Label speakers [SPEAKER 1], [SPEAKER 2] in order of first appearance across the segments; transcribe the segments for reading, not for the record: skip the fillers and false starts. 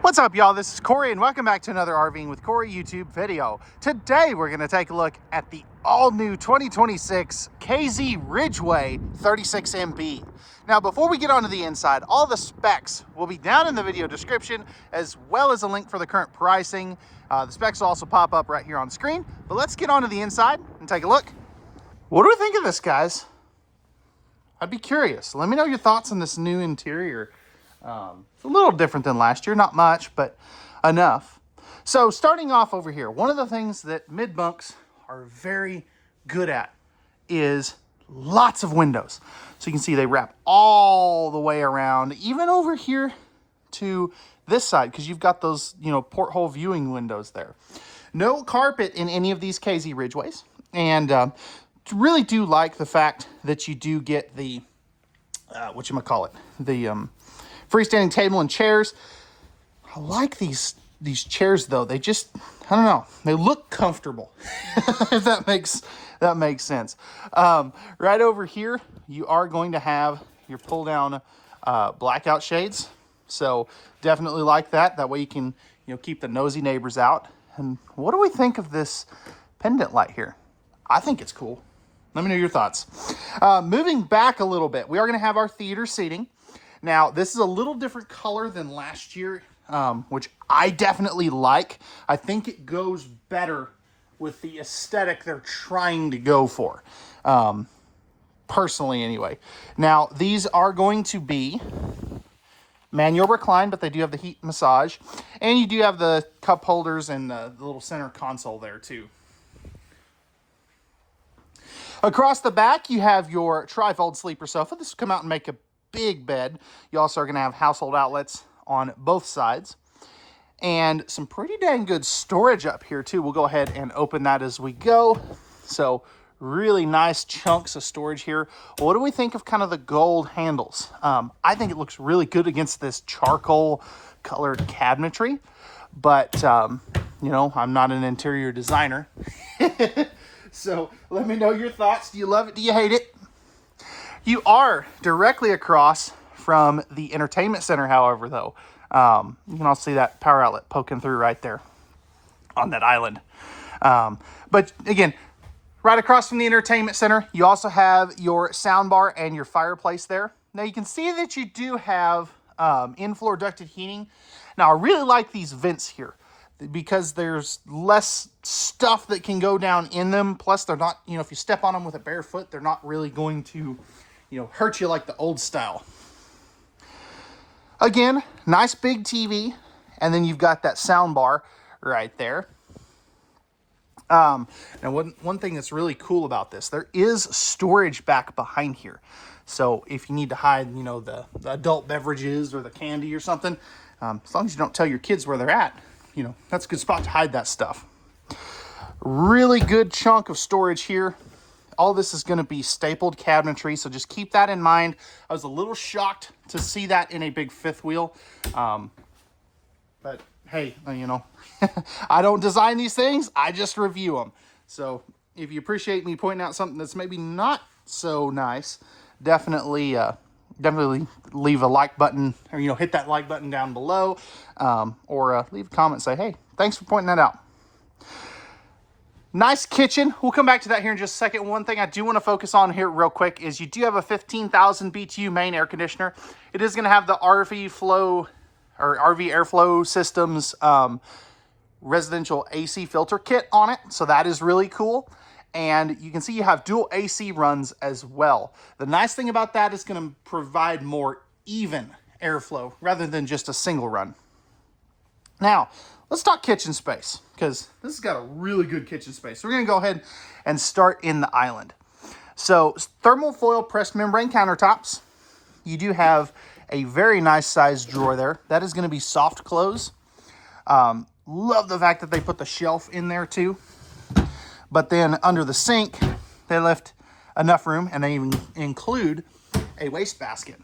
[SPEAKER 1] What's up, y'all? This is Cory, and welcome back to another RVing with Cory YouTube video. Today, we're going to take a look at the all-new 2026 K-Z Ridgeway 36MB. Now, before we get onto the inside, all the specs will be down in the video description, as well as a link for the current pricing. The specs will also pop up right here on screen. But let's get onto the inside and take a look. What do we think of this, guys? I'd be curious. Let me know your thoughts on this new interior. It's a little different than last year, not much, but enough. So starting off over here, one of the things that mid-bunks are very good at is lots of windows. So you can see they wrap all the way around, even over here to this side, because you've got those, porthole viewing windows there. No carpet in any of these K-Z Ridgeways, and really do like the fact that you do get the, the freestanding table and chairs. I like these chairs though. They just, I don't know, they look comfortable. If that makes sense. Right over here, you are going to have your pull down blackout shades. So definitely like that. That way you can, keep the nosy neighbors out. And what do we think of this pendant light here? I think it's cool. Let me know your thoughts. Moving back a little bit, we are going to have our theater seating. Now, this is a little different color than last year, which I definitely like. I think it goes better with the aesthetic they're trying to go for, personally anyway. Now, these are going to be manual recline, but they do have the heat massage. And you do have the cup holders and the little center console there too. Across the back, you have your tri-fold sleeper sofa. This will come out and make a big bed. You also are going to have household outlets on both sides. And some pretty dang good storage up here too. We'll go ahead and open that as we go. So really nice chunks of storage here. What do we think of kind of the gold handles? I think it looks really good against this charcoal colored cabinetry. But, I'm not an interior designer. So let me know your thoughts. Do you love it? Do you hate it? You are directly across from the entertainment center, however, though. You can also see that power outlet poking through right there on that island. But again, right across from the entertainment center, you also have your sound bar and your fireplace there. Now you can see that you do have in-floor ducted heating. Now I really like these vents here, because there's less stuff that can go down in them. Plus, they're not, if you step on them with a bare foot, they're not really going to, hurt you like the old style. Again, nice big TV. And then you've got that sound bar right there. Now, one thing that's really cool about this, there is storage back behind here. So if you need to hide, the adult beverages or the candy or something, as long as you don't tell your kids where they're at, that's a good spot to hide that stuff. Really good chunk of storage here. All this is going to be stapled cabinetry, so just keep that in mind. I was a little shocked to see that in a big fifth wheel. But hey, I don't design these things. I just review them. So if you appreciate me pointing out something that's maybe not so nice, definitely leave a like button, or hit that like button down below, or leave a comment and say, hey, thanks for pointing that out. Nice kitchen. We'll come back to that here in just a second. One thing I do want to focus on here real quick is you do have a 15,000 BTU main air conditioner. It is going to have the RV airflow systems residential AC filter kit on it, so that is really cool. And you can see you have dual AC runs as well. The nice thing about that is going to provide more even airflow rather than just a single run. Now, let's talk kitchen space, because this has got a really good kitchen space. So we're going to go ahead and start in the island. So thermal foil pressed membrane countertops. You do have a very nice sized drawer there. That is going to be soft close. Love the fact that they put the shelf in there too. But then under the sink, they left enough room, and they even include a wastebasket.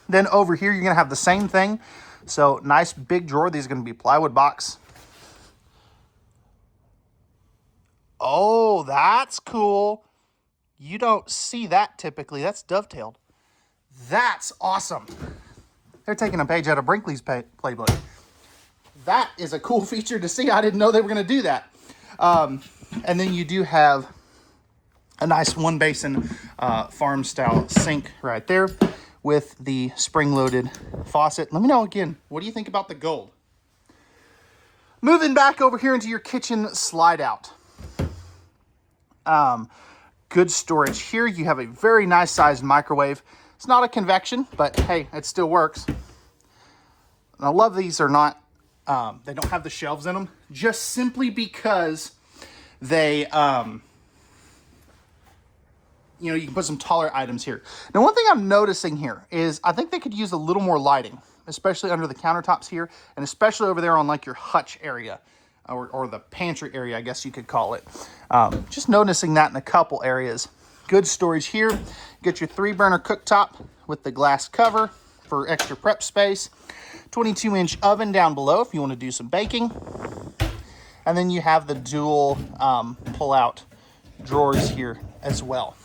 [SPEAKER 1] Then over here, you're going to have the same thing. So nice big drawer. These are going to be plywood box. Oh, that's cool. You don't see that typically. That's dovetailed. That's awesome. They're taking a page out of Brinkley's playbook. that is a cool feature to see. I didn't know they were going to do that. And then you do have a nice one basin farm style sink right there with the spring loaded faucet. Let me know again, what do you think about the gold? Moving back over here into your kitchen slide out. Good storage here. You have a very nice sized microwave. It's not a convection, but hey, it still works. And I love these are not, they don't have the shelves in them, just simply because they, you know, you can put some taller items here. Now, one thing I'm noticing here is I think they could use a little more lighting, especially under the countertops here, and especially over there on like your hutch area or the pantry area, I guess you could call it. Just noticing that in a couple areas. Good storage here. Get your 3-burner cooktop with the glass cover for extra prep space. 22-inch oven down below if you want to do some baking. And then you have the dual pull-out drawers here as well.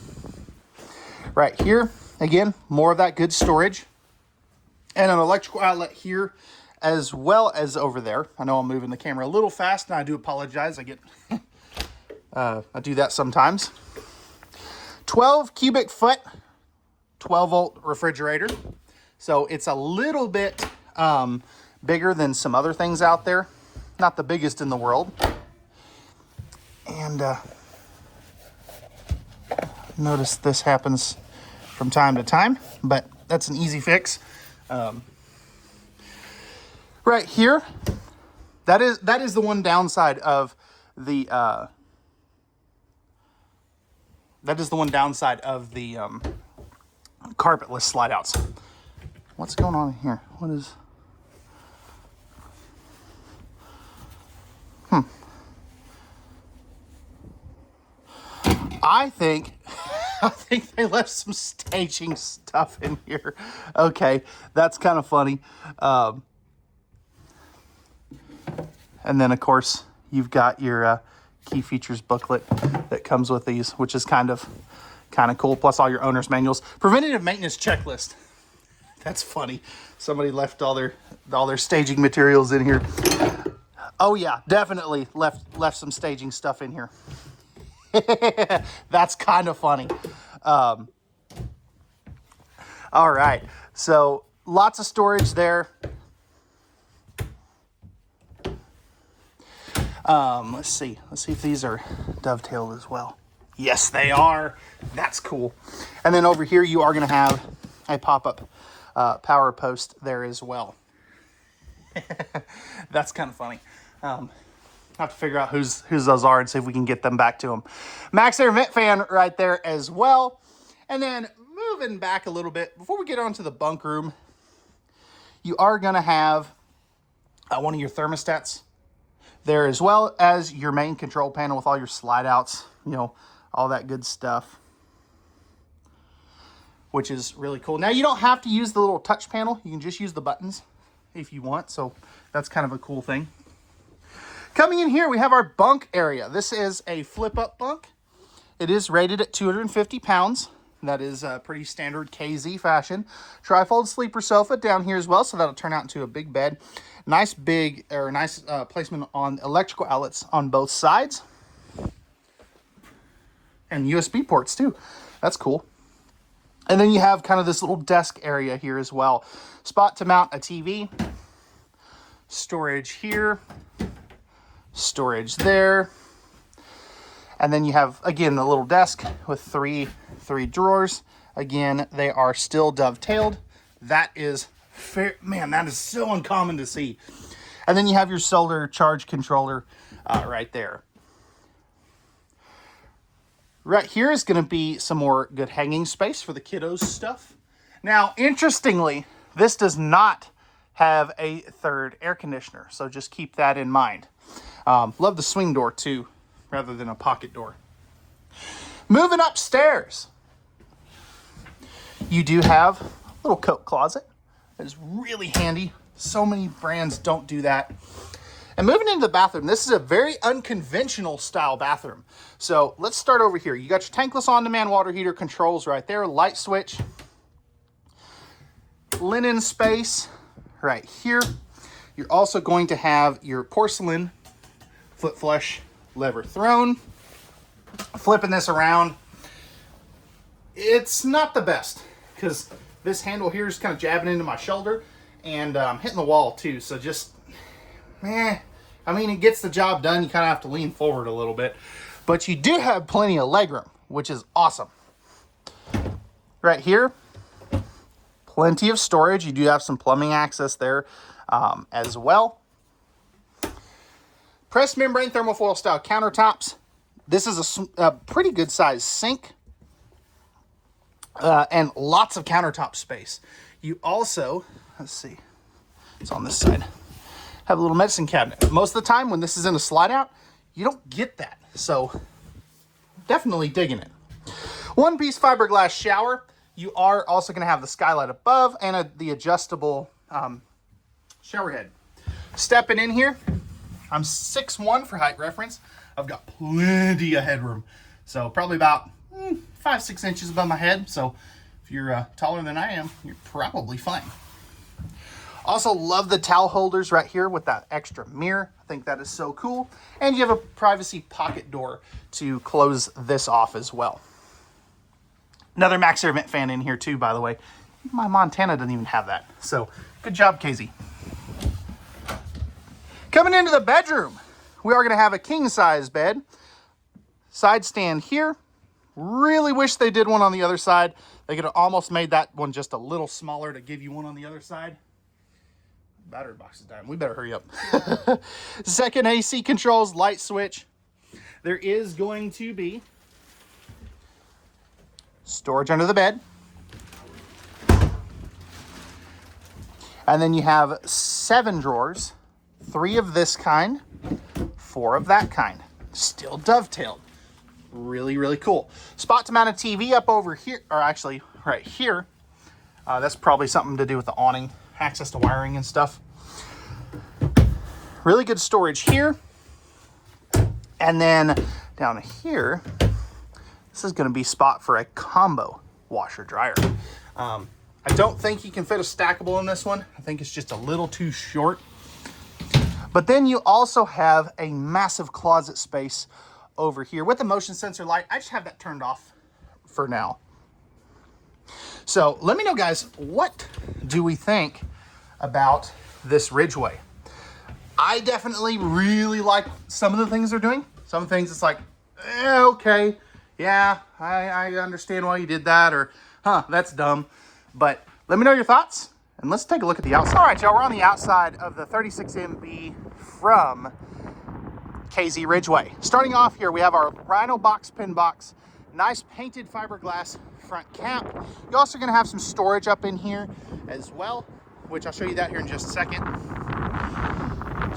[SPEAKER 1] Right here, again, more of that good storage. And an electrical outlet here as well as over there. I know I'm moving the camera a little fast, and I do apologize. I get, I do that sometimes. 12 cubic foot, 12-volt refrigerator. So it's a little bit bigger than some other things out there. Not the biggest in the world. And notice this happens from time to time, but that's an easy fix. Right here, that is the one downside of the carpetless slide outs. What's going on here? What is? I think they left some staging stuff in here. Okay, that's kind of funny. And then, of course, you've got your key features booklet that comes with these, which is kind of cool. Plus all your owner's manuals. Preventative maintenance checklist. That's funny. Somebody left all their staging materials in here. Oh yeah, definitely left some staging stuff in here. That's kind of funny. All right, so lots of storage there. Let's see if these are dovetailed as well. Yes, they are. That's cool. And then over here, you are going to have a pop-up power post there as well. That's kind of funny. I'll have to figure out whose those are and see if we can get them back to them. Max Air vent fan right there as well. And then moving back a little bit, before we get on to the bunk room, you are going to have one of your thermostats there, as well as your main control panel with all your slide outs, you know, all that good stuff, which is really cool. Now, you don't have to use the little touch panel. You can just use the buttons if you want. So that's kind of a cool thing. Coming in here, we have our bunk area. This is a flip-up bunk. It is rated at 250 pounds. That is a pretty standard K-Z fashion. Trifold sleeper sofa down here as well, so that'll turn out into a big bed. Nice placement on electrical outlets on both sides. And USB ports too. That's cool. And then you have kind of this little desk area here as well. Spot to mount a TV. Storage here. Storage there. And then you have, again, the little desk with three drawers. Again, they are still dovetailed. That is fair. Man, that is so uncommon to see. And then you have your solar charge controller right there. Right here is going to be some more good hanging space for the kiddos stuff. Now, interestingly, this does not have a third air conditioner, so just keep that in mind. Love the swing door too, rather than a pocket door. Moving upstairs, you do have a little coat closet. That is really handy. So many brands don't do that. And moving into the bathroom, this is a very unconventional style bathroom. So let's start over here. You got your tankless on-demand water heater controls right there, light switch, linen space right here. You're also going to have your porcelain foot flush lever throne. Flipping this around, it's not the best because this handle here is kind of jabbing into my shoulder and hitting the wall too. So just, I mean, it gets the job done. You kind of have to lean forward a little bit, but you do have plenty of legroom, which is awesome. Right here, plenty of storage. You do have some plumbing access there as well. Pressed membrane thermofoil style countertops. This is a pretty good sized sink and lots of countertop space. You also, let's see, it's on this side, have a little medicine cabinet. Most of the time when this is in a slide out, you don't get that. So definitely digging it. One piece fiberglass shower. You are also going to have the skylight above and the adjustable shower head. Stepping in here, I'm 6'1" for height reference. I've got plenty of headroom. So probably about 5-6 inches above my head. So if you're taller than I am, you're probably fine. Also love the towel holders right here with that extra mirror. I think that is so cool. And you have a privacy pocket door to close this off as well. Another max air vent fan in here too, by the way. My Montana doesn't even have that. So good job, K-Z. Coming into the bedroom, we are going to have a king size bed. Side stand here. Really wish they did one on the other side. They could have almost made that one just a little smaller to give you one on the other side. Battery box is dying. We better hurry up. Second AC controls, light switch. There is going to be storage under the bed. And then you have 7 drawers, 3 of this kind, 4 of that kind. Still dovetailed. Really, really cool. Spot to mount a TV up over here, or actually right here. That's probably something to do with the awning, access to wiring and stuff. Really good storage here. And then down here, this is going to be spot for a combo washer dryer. I don't think you can fit a stackable in this one. I think it's just a little too short. But then you also have a massive closet space over here with the motion sensor light. I just have that turned off for now. So let me know, guys, what do we think about this Ridgeway? I definitely really like some of the things they're doing. Some things it's like, okay, yeah, I understand why you did that, or, that's dumb. But let me know your thoughts, and let's take a look at the outside. All right, y'all, we're on the outside of the 36MB from K-Z Ridgeway. Starting off here, we have our Rhino box pin box, nice painted fiberglass front cap. You're also gonna have some storage up in here as well, which I'll show you that here in just a second.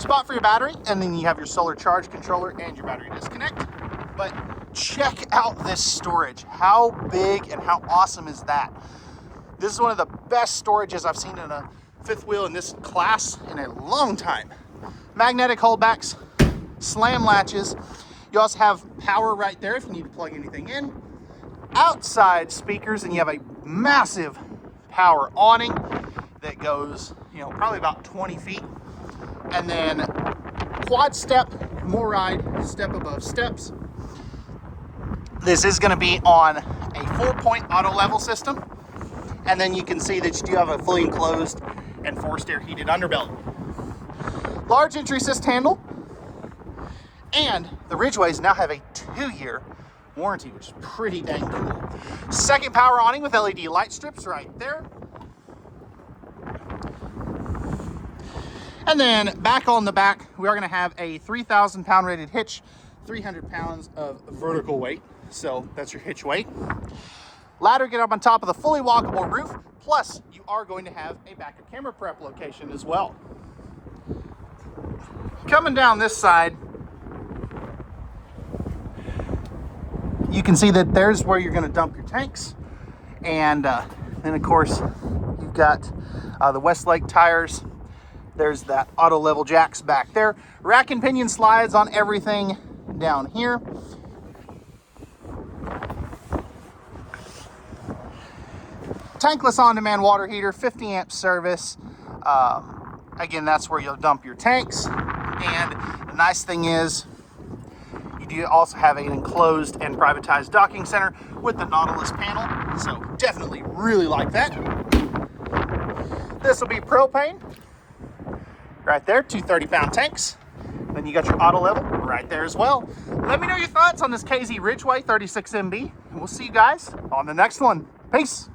[SPEAKER 1] Spot for your battery, and then you have your solar charge controller and your battery disconnect. But check out this storage. How big and how awesome is that? This is one of the best storages I've seen in a fifth wheel in this class in a long time. Magnetic holdbacks, slam latches. You also have power right there if you need to plug anything in. Outside speakers, and you have a massive power awning that goes, probably about 20 feet. And then quad step, more ride, step above steps. This is going to be on a 4-point auto level system. And then you can see that you do have a fully enclosed and forced air heated underbelly. Large entry assist handle. And the Ridgeways now have a 2-year warranty, which is pretty dang cool. Second power awning with LED light strips right there. And then back on the back, we are going to have a 3,000 pound rated hitch, 300 pounds of vertical weight. So that's your hitch weight. Ladder get up on top of the fully walkable roof. Plus, you are going to have a backup camera prep location as well. Coming down this side, you can see that there's where you're going to dump your tanks. And then, of course, you've got the Westlake tires. There's that auto level jacks back there. Rack and pinion slides on everything down here. Tankless on-demand water heater, 50 amp service. Again, that's where you'll dump your tanks. And the nice thing is, you do also have an enclosed and privatized docking center with the Nautilus panel. So definitely really like that. This will be propane. Right there, 2 30-pound tanks. Then you got your auto level right there as well. Let me know your thoughts on this K-Z Ridgeway 36 MB. And we'll see you guys on the next one. Peace.